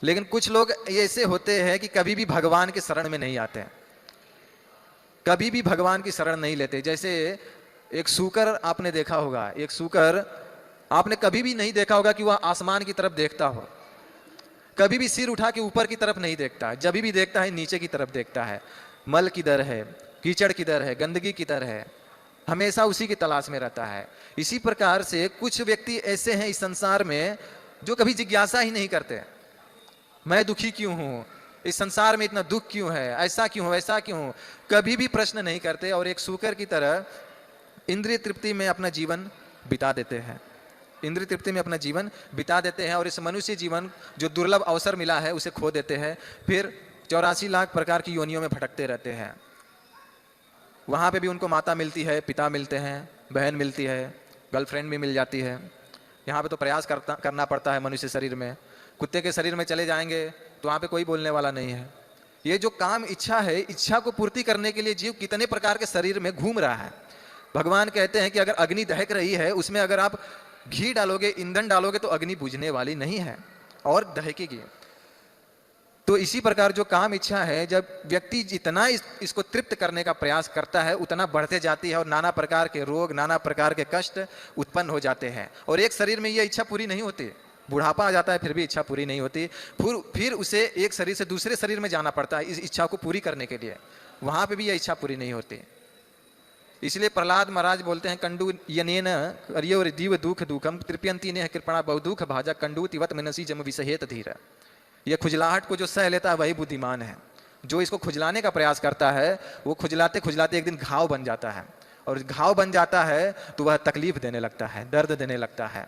लेकिन कुछ लोग ऐसे होते हैं कि कभी भी भगवान के शरण में नहीं आते हैं, कभी भी भगवान की शरण नहीं लेते। जैसे एक सूकर आपने देखा होगा, एक सूकर आपने कभी भी नहीं देखा होगा कि वह आसमान की तरफ देखता हो, कभी भी सिर उठा के ऊपर की तरफ नहीं देखता, जब भी देखता है नीचे की तरफ देखता है। मल किधर है, कीचड़ किधर है, गंदगी किधर है, हमेशा उसी की तलाश में रहता है। इसी प्रकार से कुछ व्यक्ति ऐसे हैं इस संसार में जो कभी जिज्ञासा ही नहीं करते, मैं दुखी क्यों हूं, इस संसार में इतना दुख क्यों है, ऐसा क्यों, वैसा क्यों, कभी भी प्रश्न नहीं करते और एक सूकर की तरह इंद्रिय तृप्ति में अपना जीवन बिता देते हैं, इंद्रिय तृप्ति में अपना जीवन बिता देते हैं और इस मनुष्य जीवन जो दुर्लभ अवसर मिला है उसे खो देते हैं। फिर 84 लाख प्रकार की योनियों में भटकते रहते हैं। वहां पे भी उनको माता मिलती है, पिता मिलते हैं, बहन मिलती है, गर्लफ्रेंड भी मिल जाती है। यहाँ पे तो प्रयास करना पड़ता है मनुष्य शरीर में। कुत्ते के शरीर में चले जाएंगे तो वहाँ पे कोई बोलने वाला नहीं है। ये जो काम इच्छा है, इच्छा को पूर्ति करने के लिए जीव कितने प्रकार के शरीर में घूम रहा है। भगवान कहते हैं कि अगर अग्नि दहक रही है, उसमें अगर आप घी डालोगे, ईंधन डालोगे तो अग्नि बुझने वाली नहीं है और दहकेगी। तो इसी प्रकार जो काम इच्छा है, जब व्यक्ति जितना इसको तृप्त करने का प्रयास करता है उतना बढ़ते जाती है और नाना प्रकार के रोग, नाना प्रकार के कष्ट उत्पन्न हो जाते हैं। और एक शरीर में यह इच्छा पूरी नहीं होती, बुढ़ापा आ जाता है फिर भी इच्छा पूरी नहीं होती, फिर उसे एक शरीर से दूसरे शरीर में जाना पड़ता है इस इच्छा को पूरी करने के लिए, वहां पे भी यह इच्छा पूरी नहीं होती। इसलिए प्रहलाद महाराज बोलते हैं, कंडू यनेन करियो दीव दुख दुखम तृप्यंती ने कृपणा बहुदुख भाजा कंडू तिवत मनसी जम विषहेत धीर। यह खुजलाहट को जो सह लेता है वही बुद्धिमान है। जो इसको खुजलाने का प्रयास करता है वो खुजलाते खुजलाते एक दिन घाव बन जाता है, और घाव बन जाता है तो वह तकलीफ देने लगता है, दर्द देने लगता है।